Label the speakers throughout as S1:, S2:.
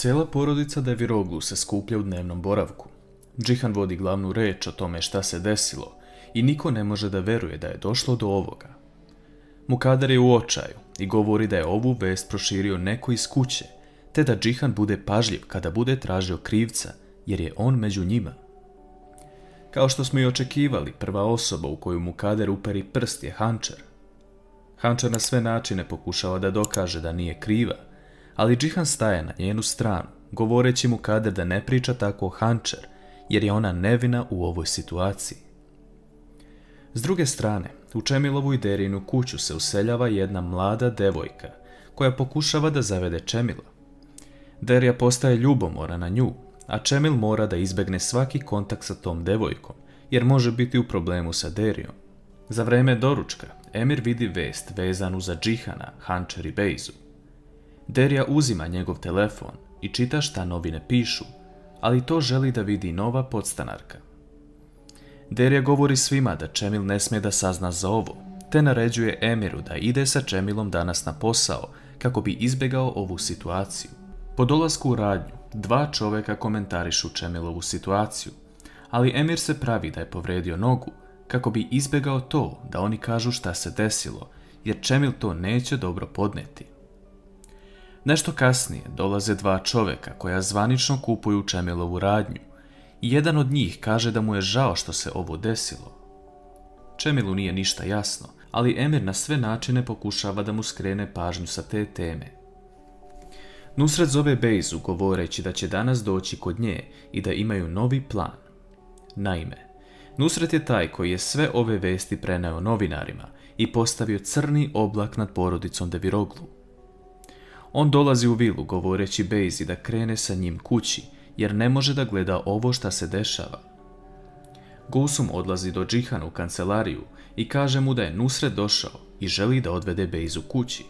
S1: Cijela porodica Deviroglu se skuplja u dnevnom boravku. Džihan vodi glavnu reč o tome šta se desilo i niko ne može da veruje da je došlo do ovoga. Mukader je u očaju i govori da je ovu vest proširio neko iz kuće, te da Džihan bude pažljiv kada bude tražio krivca, jer je on među njima. Kao što smo i očekivali, prva osoba u koju Mukader uperi prst je Hančer. Hančer na sve načine pokušava da dokaže da nije kriva, ali Džihan staje na njenu stranu, govoreći Mukader da ne priča tako o Hančer, jer je ona nevina u ovoj situaciji. S druge strane, u Čemilovu i Derijinu kuću se useljava jedna mlada devojka, koja pokušava da zavede Čemila. Derija postaje ljubomora na nju, a Čemil mora da izbegne svaki kontakt sa tom devojkom, jer može biti u problemu sa Derijom. Za vreme doručka, Emir vidi vest vezanu za Džihana, Hančer i Bejzu. Derija uzima njegov telefon i čita šta novine pišu, ali to želi da vidi nova podstanarka. Derija govori svima da Čemil ne smije da sazna za ovo, te naređuje Emiru da ide sa Čemilom danas na posao kako bi izbjegao ovu situaciju. Po dolasku u radnju, dva čoveka komentarišu Čemilovu situaciju, ali Emir se pravi da je povredio nogu kako bi izbjegao to da oni kažu šta se desilo, jer Čemil to neće dobro podneti. Nešto kasnije dolaze dva čoveka koja zvanično kupuju Čemilovu radnju i jedan od njih kaže da mu je žao što se ovo desilo. Čemilu nije ništa jasno, ali Emir na sve načine pokušava da mu skrene pažnju sa te teme. Nusret zove Bejzu govoreći da će danas doći kod nje i da imaju novi plan. Naime, Nusret je taj koji je sve ove vesti preneo novinarima i postavio crni oblak nad porodicom Deviroglu. On dolazi u vilu govoreći Bejzi da krene sa njim kući, jer ne može da gleda ovo šta se dešava. Gulsum odlazi do Džihana u kancelariju i kaže mu da je Nusret došao i želi da odvede Bejzu kući.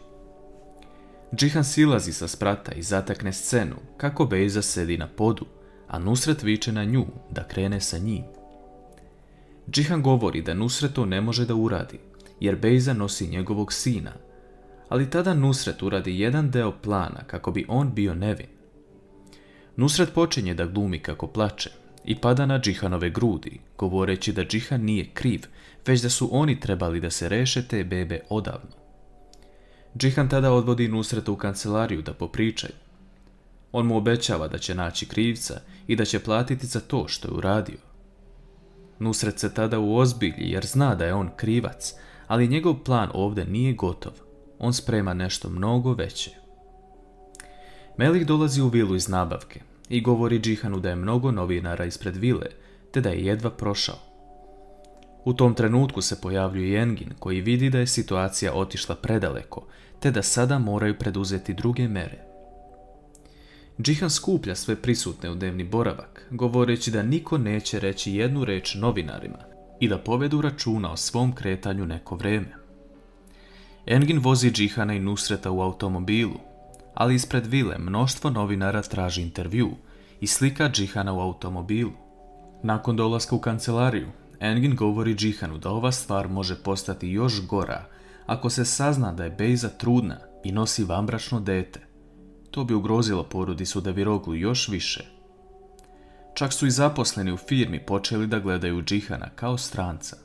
S1: Džihan silazi sa sprata i zatekne scenu kako Bejza sedi na podu, a Nusret viče na nju da krene sa njim. Džihan govori da Nusret to ne može da uradi, jer Bejza nosi njegovog sina, ali tada Nusret uradi jedan deo plana kako bi on bio nevin. Nusret počinje da glumi kako plače i pada na Džihanove grudi, govoreći da Džihan nije kriv, već da su oni trebali da se reše te bebe odavno. Džihan tada odvodi Nusreta u kancelariju da popričaju. On mu obećava da će naći krivca i da će platiti za to što je uradio. Nusret se tada uozbilji jer zna da je on krivac, ali njegov plan ovdje nije gotov. On sprema nešto mnogo veće. Melik dolazi u vilu iz nabavke i govori Džihanu da je mnogo novinara ispred vile, te da je jedva prošao. U tom trenutku se pojavljuje Engin koji vidi da je situacija otišla predaleko, te da sada moraju preduzeti druge mere. Džihan skuplja sve prisutne u dnevni boravak, govoreći da niko neće reći jednu reč novinarima i da povedu računa o svom kretanju neko vreme. Engin vozi Džihana i Nusreta u automobilu, ali ispred vile mnoštvo novinara traži intervju i slika Džihana u automobilu. Nakon dolaska u kancelariju, Engin govori Džihanu da ova stvar može postati još gora ako se sazna da je Bejza trudna i nosi vanbračno dete. To bi ugrozilo porodicu Deviroglu još više. Čak su i zaposleni u firmi počeli da gledaju Džihana kao stranca.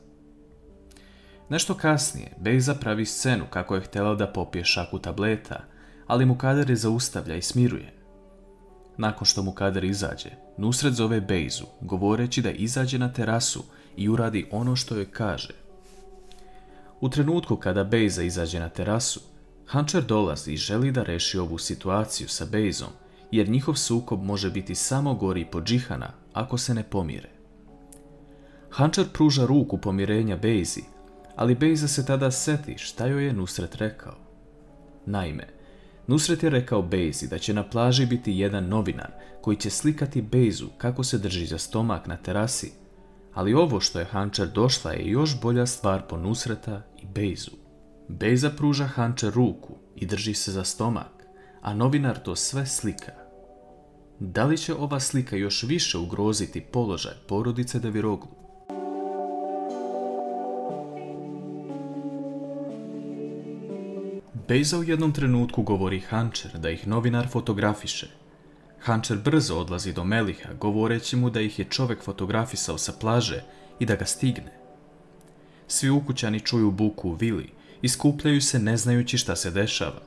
S1: Nešto kasnije, Bejza pravi scenu kako je htjela da popije šaku tableta, ali Mukader je zaustavlja i smiruje. Nakon što Mukader izađe, Nusret zove Bejzu, govoreći da izađe na terasu i uradi ono što joj kaže. U trenutku kada Bejza izađe na terasu, Hančer dolazi i želi da reši ovu situaciju sa Bejzom, jer njihov sukob može biti samo gori po Džihana ako se ne pomire. Hančer pruža ruku pomirenja Bejzi, ali Bejza se tada seti šta joj je Nusret rekao. Naime, Nusret je rekao Bejzi da će na plaži biti jedan novinar koji će slikati Bejzu kako se drži za stomak na terasi, ali ovo što je Hančer došla je još bolja stvar po Nusreta i Bejzu. Bejza pruža Hančer ruku i drži se za stomak, a novinar to sve slika. Da li će ova slika još više ugroziti položaj porodice Deviroglu? Bejza u jednom trenutku govori Hančer da ih novinar fotografiše, Hančer brzo odlazi do Meliha, govoreći mu da ih je čovjek fotografisao sa plaže i da ga stigne. Svi ukućani čuju buku u vili i skupljaju se ne znajući šta se dešava.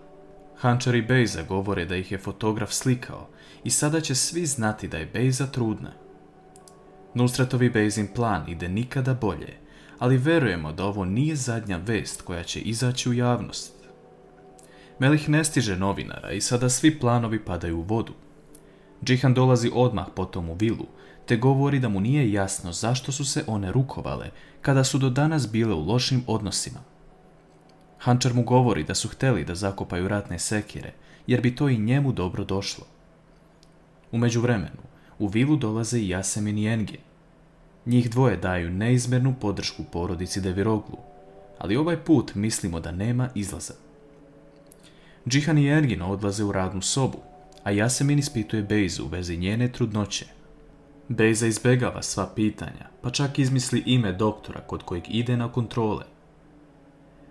S1: Hančer i Bejza govore da ih je fotograf slikao i sada će svi znati da je Bejza trudna. Nusretov i Bejzin plan ide nikada bolje, ali verujemo da ovo nije zadnja vest koja će izaći u javnost. Melih ne stiže novinara i sada svi planovi padaju u vodu. Džihan dolazi odmah potom u vilu, te govori da mu nije jasno zašto su se one rukovale kada su do danas bile u lošim odnosima. Hančer mu govori da su htjeli da zakopaju ratne sekire, jer bi to i njemu dobro došlo. U međuvremenu, u vilu dolaze i Yasemin i Engin. Njih dvoje daju neizmjernu podršku porodici Deviroglu, ali ovaj put mislimo da nema izlaza. Džihan i Engin odlaze u radnu sobu, a Yasemin ispituje Bejzu u vezi njene trudnoće. Bejza izbjegava sva pitanja, pa čak izmisli ime doktora kod kojeg ide na kontrole.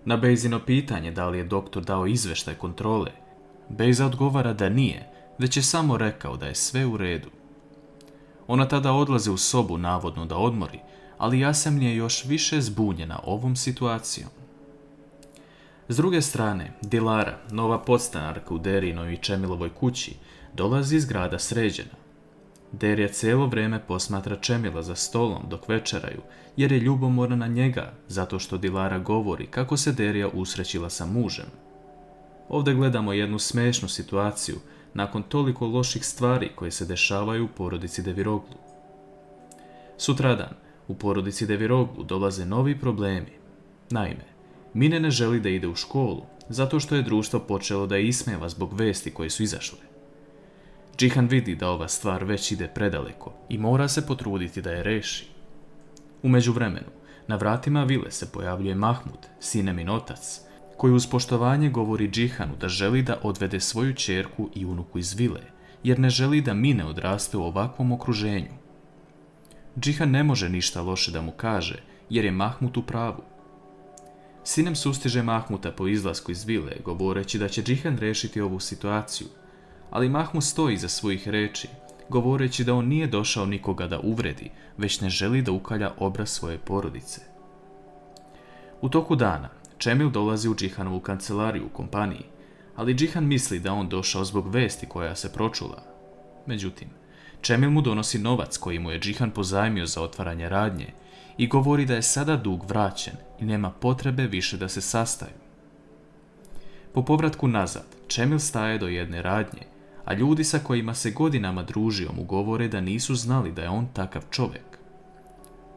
S1: Na Bejzino pitanje da li je doktor dao izveštaj kontrole, Bejza odgovara da nije, već je samo rekao da je sve u redu. Ona tada odlazi u sobu navodno da odmori, ali Yasemin je još više zbunjena ovom situacijom. S druge strane, Dilara, nova podstanarka u Derinoj i Čemilovoj kući, dolazi iz grada sređena. Derija cijelo vrijeme posmatra Čemila za stolom dok večeraju, jer je ljubomorna na njega, zato što Dilara govori kako se Derija usrećila sa mužem. Ovdje gledamo jednu smiješnu situaciju, nakon toliko loših stvari koje se dešavaju u porodici Deviroglu. Sutradan, u porodici Deviroglu dolaze novi problemi. Naime, Mine ne želi da ide u školu, zato što je društvo počelo da je ismijeva zbog vesti koje su izašle. Džihan vidi da ova stvar već ide predaleko i mora se potruditi da je reši. U međuvremenu, na vratima vile se pojavljuje Mahmud, Sinemin otac, koji uz poštovanje govori Džihanu da želi da odvede svoju ćerku i unuku iz vile, jer ne želi da Mine odraste u ovakvom okruženju. Džihan ne može ništa loše da mu kaže, jer je Mahmud u pravu. Sinem sustiže Mahmuta po izlasku iz vile, govoreći da će Džihan rešiti ovu situaciju, ali Mahmud stoji iza svojih reči, govoreći da on nije došao nikoga da uvredi, već ne želi da ukalja obraz svoje porodice. U toku dana, Čemil dolazi u Džihanovu kancelariju u kompaniji, ali Džihan misli da on došao zbog vesti koja se pročula. Međutim, Čemil mu donosi novac koji mu je Džihan pozajmio za otvaranje radnje i govori da je sada dug vraćen i nema potrebe više da se sastaju. Po povratku nazad, Čemil staje do jedne radnje, a ljudi sa kojima se godinama družio mu govore da nisu znali da je on takav čovjek.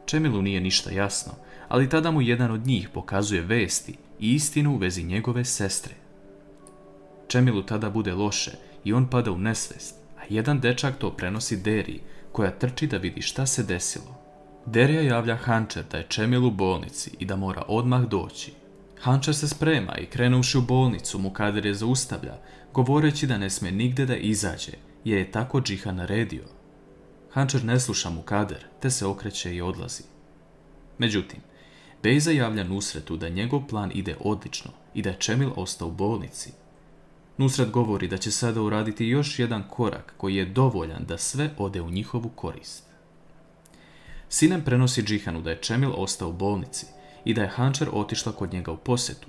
S1: Čemilu nije ništa jasno, ali tada mu jedan od njih pokazuje vesti i istinu u vezi njegove sestre. Čemilu tada bude loše i on pada u nesvest, a jedan dečak to prenosi Deriji, koja trči da vidi šta se desilo. Derija javlja Hančer da je Čemil u bolnici i da mora odmah doći. Hančer se sprema i krenuvši u bolnicu Mukader je zaustavlja, govoreći da ne sme nigde da izađe, jer je tako Džihan naredio. Hančer ne sluša Mukader, te se okreće i odlazi. Međutim, Bejza javlja Nusretu da njegov plan ide odlično i da je Čemil ostao u bolnici. Nusret govori da će sada uraditi još jedan korak koji je dovoljan da sve ode u njihovu korist. Sinem prenosi Džihanu da je Čemil ostao u bolnici i da je Hančer otišla kod njega u posjetu.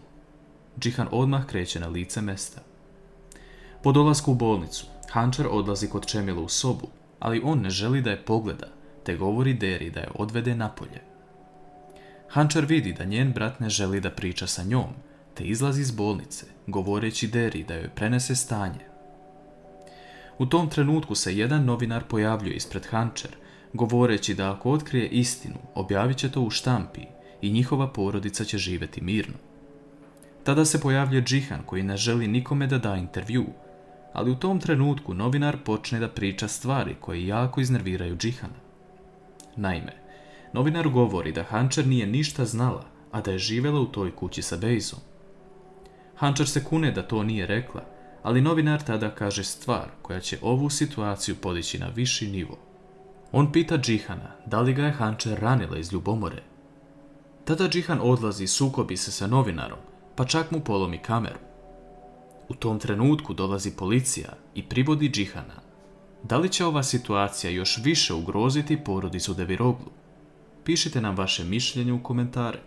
S1: Džihan odmah kreće na lice mesta. Po dolasku u bolnicu, Hančer odlazi kod Čemila u sobu, ali on ne želi da je pogleda, te govori Deri da je odvede napolje. Hančer vidi da njen brat ne želi da priča sa njom, te izlazi iz bolnice, govoreći Deri da joj prenese stanje. U tom trenutku se jedan novinar pojavljuje ispred Hančer, govoreći da ako otkrije istinu, objavit će to u štampi i njihova porodica će živjeti mirno. Tada se pojavljuje Džihan koji ne želi nikome da da intervju, ali u tom trenutku novinar počne da priča stvari koje jako iznerviraju Džihana. Naime, novinar govori da Hančer nije ništa znala, a da je živjela u toj kući sa Bejzom. Hančer se kune da to nije rekla, ali novinar tada kaže stvar koja će ovu situaciju podići na viši nivo. On pita Džihana da li ga je Hančer ranila iz ljubomore. Tada Džihan odlazi i sukobi se sa novinarom, pa čak mu polomi kameru. U tom trenutku dolazi policija i privodi Džihana. Da li će ova situacija još više ugroziti porodicu Deviroglu? Pišite nam vaše mišljenje u komentare.